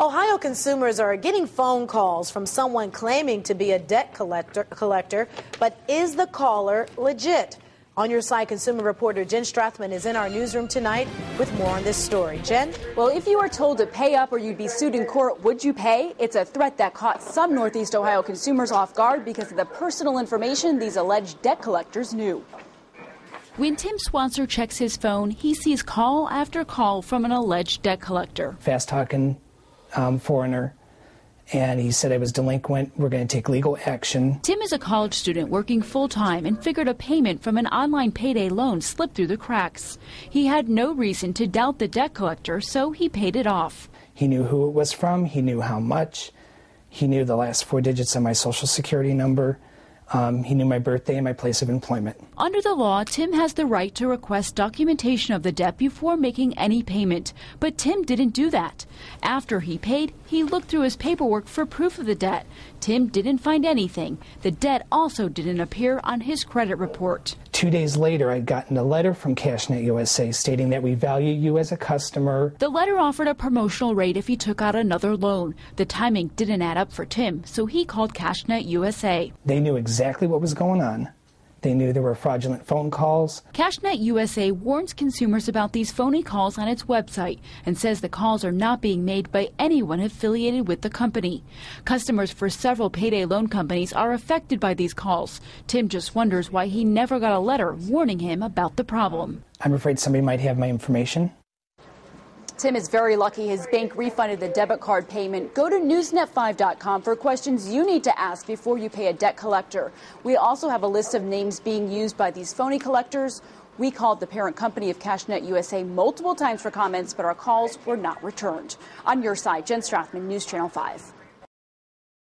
Ohio consumers are getting phone calls from someone claiming to be a debt collector, but is the caller legit? On Your Side consumer reporter Jen Strathman is in our newsroom tonight with more on this story. Jen? Well, if you are told to pay up or you'd be sued in court, would you pay? It's a threat that caught some Northeast Ohio consumers off guard because of the personal information these alleged debt collectors knew. When Tim Swanser checks his phone, he sees call after call from an alleged debt collector. Fast-talking foreigner, and he said I was delinquent. We're going to take legal action. Tim is a college student working full-time and figured a payment from an online payday loan slipped through the cracks. He had no reason to doubt the debt collector, so he paid it off. He knew who it was from. He knew how much. He knew the last 4 digits of my Social Security number. He knew my birthday and my place of employment. Under the law, Tim has the right to request documentation of the debt before making any payment. But Tim didn't do that. After he paid, he looked through his paperwork for proof of the debt. Tim didn't find anything. The debt also didn't appear on his credit report. 2 days later, I'd gotten a letter from CashNet USA stating that we value you as a customer. The letter offered a promotional rate if he took out another loan. The timing didn't add up for Tim, so he called CashNet USA. They knew exactly what was going on. They knew there were fraudulent phone calls. CashNet USA warns consumers about these phony calls on its website and says the calls are not being made by anyone affiliated with the company. Customers for several payday loan companies are affected by these calls. Tim just wonders why he never got a letter warning him about the problem. I'm afraid somebody might have my information. Tim is very lucky his bank refunded the debit card payment. Go to newsnet5.com for questions you need to ask before you pay a debt collector. We also have a list of names being used by these phony collectors. We called the parent company of CashNet USA multiple times for comments, but our calls were not returned. On Your Side, Jen Strathman, News Channel 5.